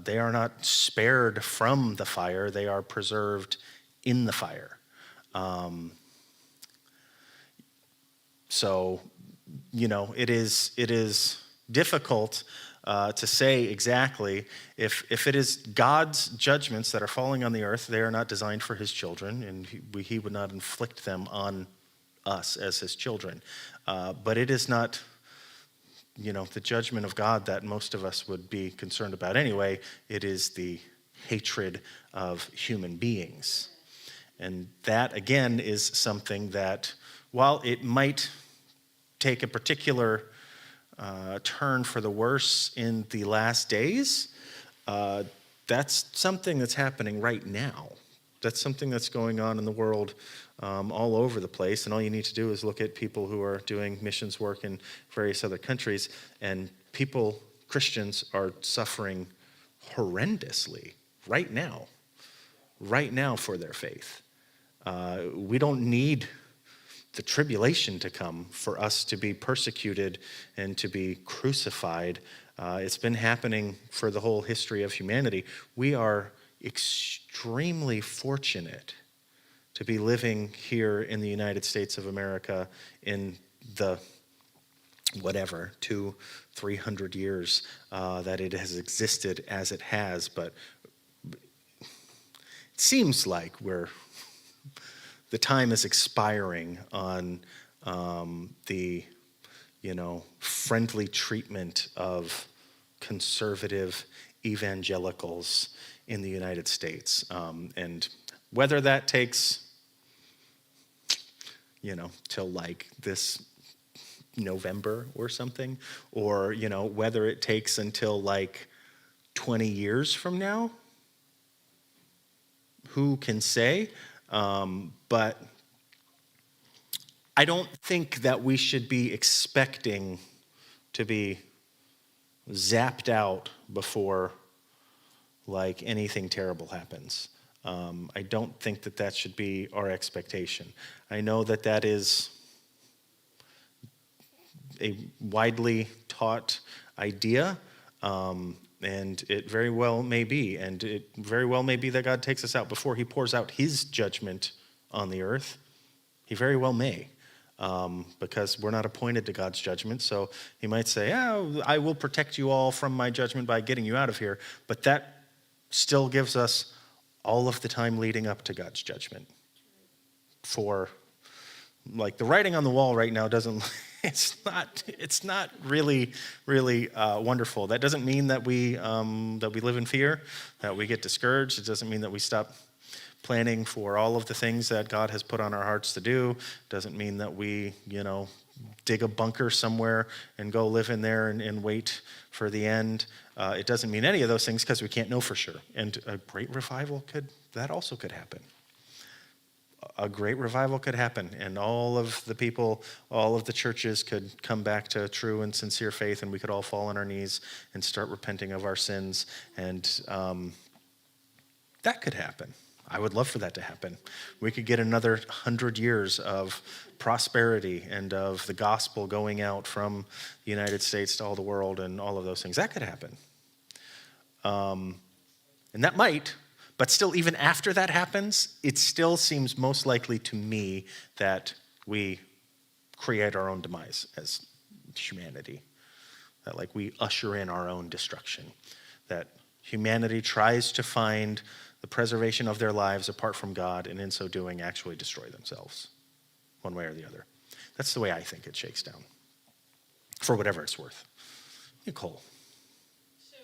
They are not spared from the fire; they are preserved in the fire. So, it is difficult to say exactly if it is God's judgments that are falling on the earth. They are not designed for his children, and he would not inflict them on us as his children. But it is not, the judgment of God that most of us would be concerned about anyway. It is the hatred of human beings. And that, again, is something that, while it might take a particular turn for the worse in the last days, that's something that's happening right now. That's something that's going on in the world all over the place. And all you need to do is look at people who are doing missions work in various other countries, and Christians are suffering horrendously right now for their faith. We don't need the tribulation to come for us to be persecuted and to be crucified. It's been happening for the whole history of humanity. We are extremely fortunate to be living here in the United States of America in the 200-300 years that it has existed as it has. But it seems like the time is expiring on the friendly treatment of conservative evangelicals in the United States. And whether that takes, till like this November or something, or, whether it takes until like 20 years from now, who can say? But I don't think that we should be expecting to be zapped out before like anything terrible happens. I don't think that should be our expectation. I know that is a widely taught idea, and it very well may be. And it very well may be that God takes us out before he pours out his judgment on the earth. He very well may, because we're not appointed to God's judgment. So he might say, I will protect you all from my judgment by getting you out of here. But that still gives us all of the time leading up to God's judgment. For like the writing on the wall right now it's not really wonderful. That doesn't mean that we live in fear, that we get discouraged. It doesn't mean that we stop planning for all of the things that God has put on our hearts to do. It doesn't mean that we dig a bunker somewhere and go live in there and wait for the end. It doesn't mean any of those things, because we can't know for sure. And a great revival also could happen. A great revival could happen, and all of the people, all of the churches could come back to true and sincere faith, and we could all fall on our knees and start repenting of our sins. And that could happen. I would love for that to happen. We could get another 100 years of prosperity and of the gospel going out from the United States to all the world and all of those things. That could happen. And that might, but still, even after that happens, it still seems most likely to me that we create our own demise as humanity. That like we usher in our own destruction. That humanity tries to find the preservation of their lives apart from God, and in so doing actually destroy themselves, one way or the other. That's the way I think it shakes down, for whatever it's worth. Nicole. So,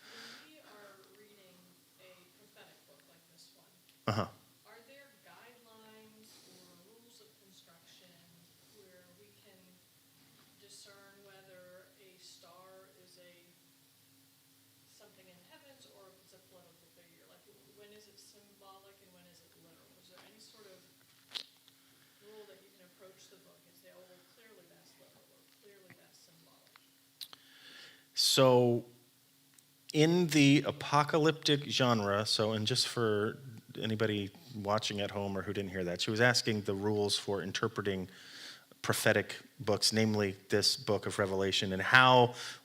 when we are reading a prophetic book like this one, are there guidelines or rules of construction where we when is it symbolic and when is it literal? Is there any sort of rule that you can approach the book and say, oh, well, clearly that's literal or clearly that's symbolic? So in the apocalyptic genre, and just for anybody watching at home or who didn't hear that, she was asking the rules for interpreting prophetic books, namely this book of Revelation, and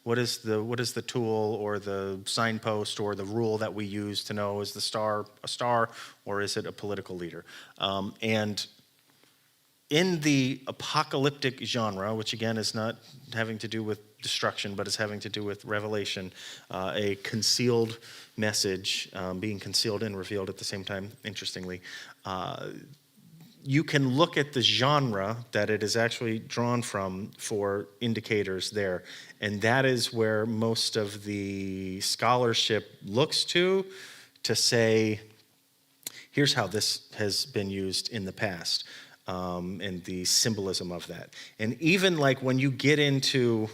what is the tool or the signpost or the rule that we use to know, is the star a star or is it a political leader? And in the apocalyptic genre, which again is not having to do with destruction, but is having to do with revelation, a concealed message being concealed and revealed at the same time, interestingly, you can look at the genre that it is actually drawn from for indicators there. And that is where most of the scholarship looks to say, here's how this has been used in the past, and the symbolism of that. And even like when you get into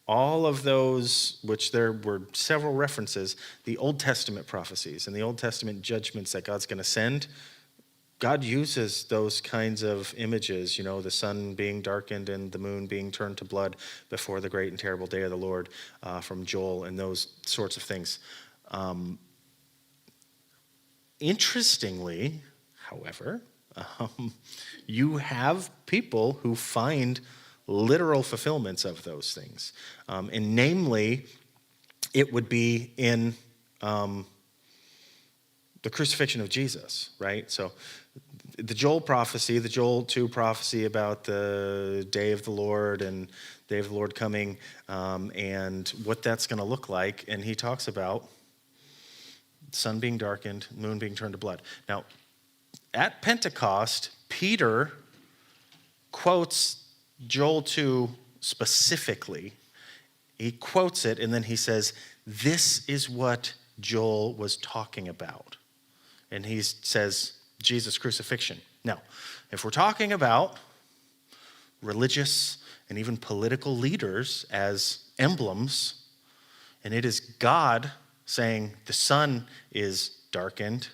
all of those, which there were several references, the Old Testament prophecies and the Old Testament judgments that God's going to send, God uses those kinds of images, the sun being darkened and the moon being turned to blood before the great and terrible day of the Lord, from Joel, and those sorts of things. Interestingly, however, you have people who find literal fulfillments of those things. And namely, it would be in the crucifixion of Jesus, right? So the Joel prophecy, the Joel 2 prophecy about the day of the Lord and day of the Lord coming, and what that's going to look like. And he talks about sun being darkened, moon being turned to blood. Now, at Pentecost, Peter quotes Joel 2 specifically. He quotes it, and then he says, this is what Joel was talking about. And he says, Jesus' crucifixion. Now, if we're talking about religious and even political leaders as emblems, and it is God saying the sun is darkened,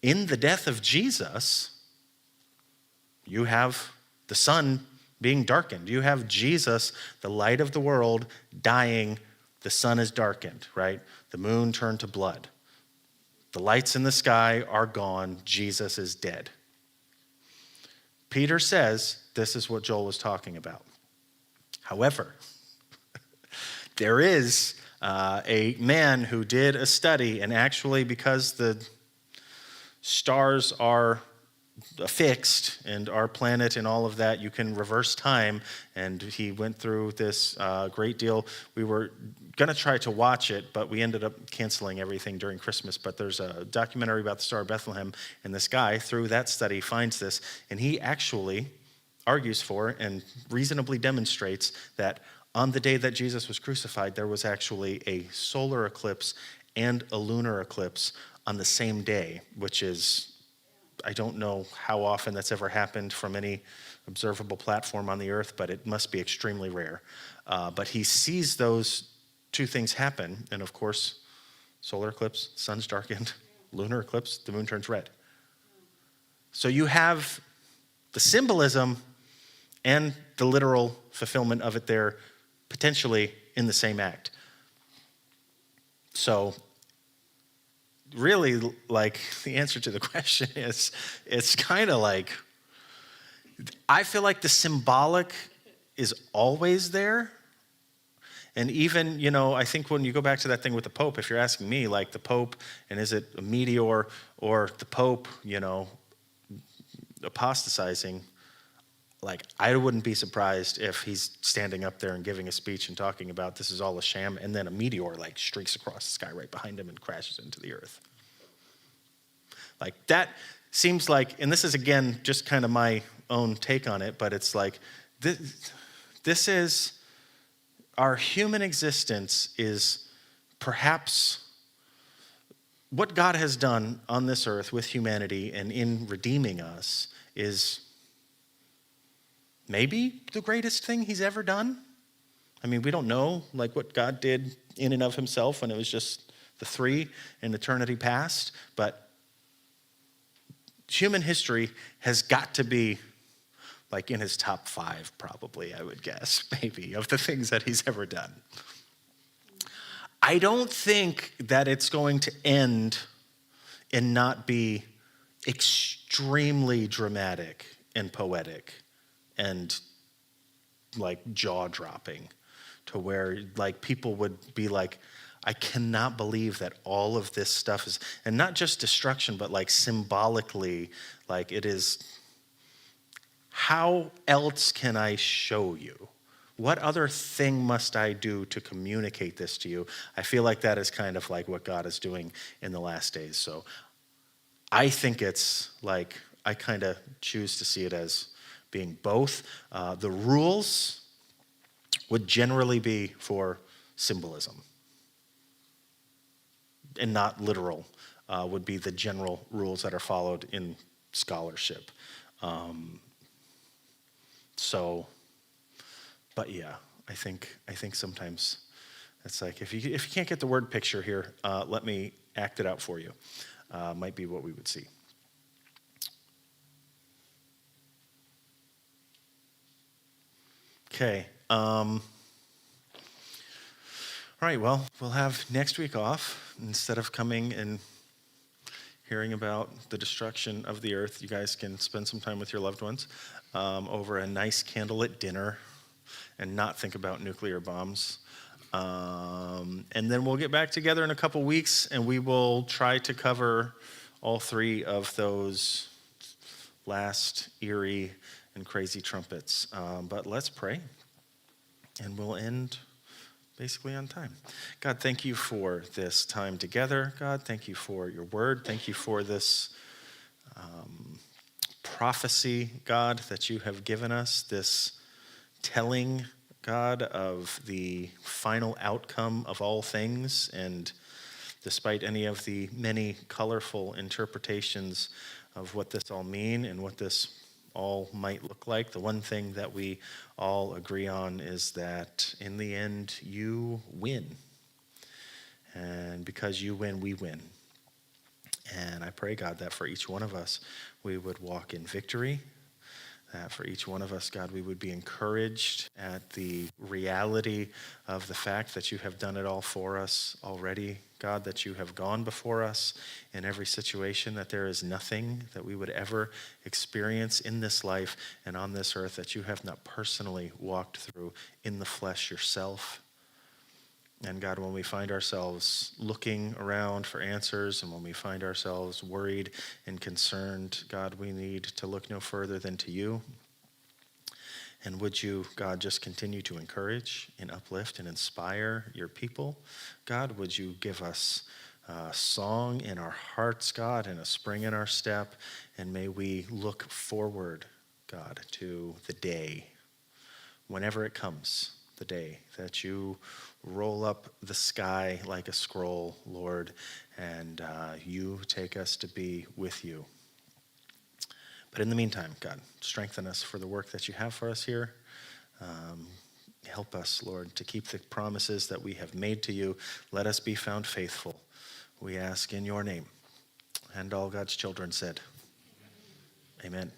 in the death of Jesus, you have the sun being darkened. You have Jesus, the light of the world, dying. The sun is darkened, right? The moon turned to blood. The lights in the sky are gone. Jesus is dead. Peter says this is what Joel was talking about. However, there is a man who did a study, and actually, because the stars are fixed and our planet and all of that, you can reverse time. And he went through this great deal. We were going to try to watch it, but we ended up canceling everything during Christmas. But there's a documentary about the Star of Bethlehem, and this guy, through that study, finds this, and he actually argues for and reasonably demonstrates that on the day that Jesus was crucified, there was actually a solar eclipse and a lunar eclipse on the same day, which is, I don't know how often that's ever happened from any observable platform on the earth, but it must be extremely rare. But he sees those two things happen, and of course, solar eclipse, sun's darkened, lunar eclipse, the moon turns red. So you have the symbolism and the literal fulfillment of it there, potentially in the same act. So really, like, the answer to the question is, it's kind of like, I feel like the symbolic is always there. And even, I think when you go back to that thing with the Pope, if you're asking me, like the Pope, and is it a meteor or the Pope, apostatizing, like, I wouldn't be surprised if he's standing up there and giving a speech and talking about this is all a sham, and then a meteor, like, streaks across the sky right behind him and crashes into the earth. Like, that seems like, and this is, again, just kind of my own take on it, but it's like, this is, our human existence is perhaps what God has done on this earth with humanity and in redeeming us is maybe the greatest thing he's ever done. I mean, we don't know, like, what God did in and of himself when it was just the three in eternity past, but human history has got to be like in his top 5, probably, I would guess, maybe, of the things that he's ever done. I don't think that it's going to end and not be extremely dramatic and poetic and like jaw-dropping to where like people would be like, I cannot believe that all of this stuff is, and not just destruction, but like symbolically, like it is, how else can I show you? What other thing must I do to communicate this to you? I feel like that is kind of like what God is doing in the last days. So I think it's like, I kind of choose to see it as being both. The rules would generally be for symbolism and not literal, would be the general rules that are followed in scholarship. But yeah, I think sometimes it's like, if you can't get the word picture here, let me act it out for you. Might be what we would see. Okay. All right, well, we'll have next week off. Instead of coming and hearing about the destruction of the earth, you guys can spend some time with your loved ones over a nice candlelit dinner and not think about nuclear bombs. And then we'll get back together in a couple weeks and we will try to cover all 3 of those last eerie and crazy trumpets. But let's pray and we'll end basically on time. God, thank you for this time together. God, thank you for your word. Thank you for this prophecy, God, that you have given us, this telling, God, of the final outcome of all things. And despite any of the many colorful interpretations of what this all mean and what this all might look like, the one thing that we all agree on is that in the end, you win. And because you win, we win. And I pray, God, that for each one of us, we would walk in victory. That for each one of us, God, we would be encouraged at the reality of the fact that you have done it all for us already. God, that you have gone before us in every situation, that there is nothing that we would ever experience in this life and on this earth that you have not personally walked through in the flesh yourself. And God, when we find ourselves looking around for answers and when we find ourselves worried and concerned, God, we need to look no further than to you. And would you, God, just continue to encourage and uplift and inspire your people? God, would you give us a song in our hearts, God, and a spring in our step, and may we look forward, God, to the day, whenever it comes, the day that you roll up the sky like a scroll, Lord, and you take us to be with you. But in the meantime, God, strengthen us for the work that you have for us here. Help us, Lord, to keep the promises that we have made to you. Let us be found faithful. We ask in your name. And all God's children said, amen.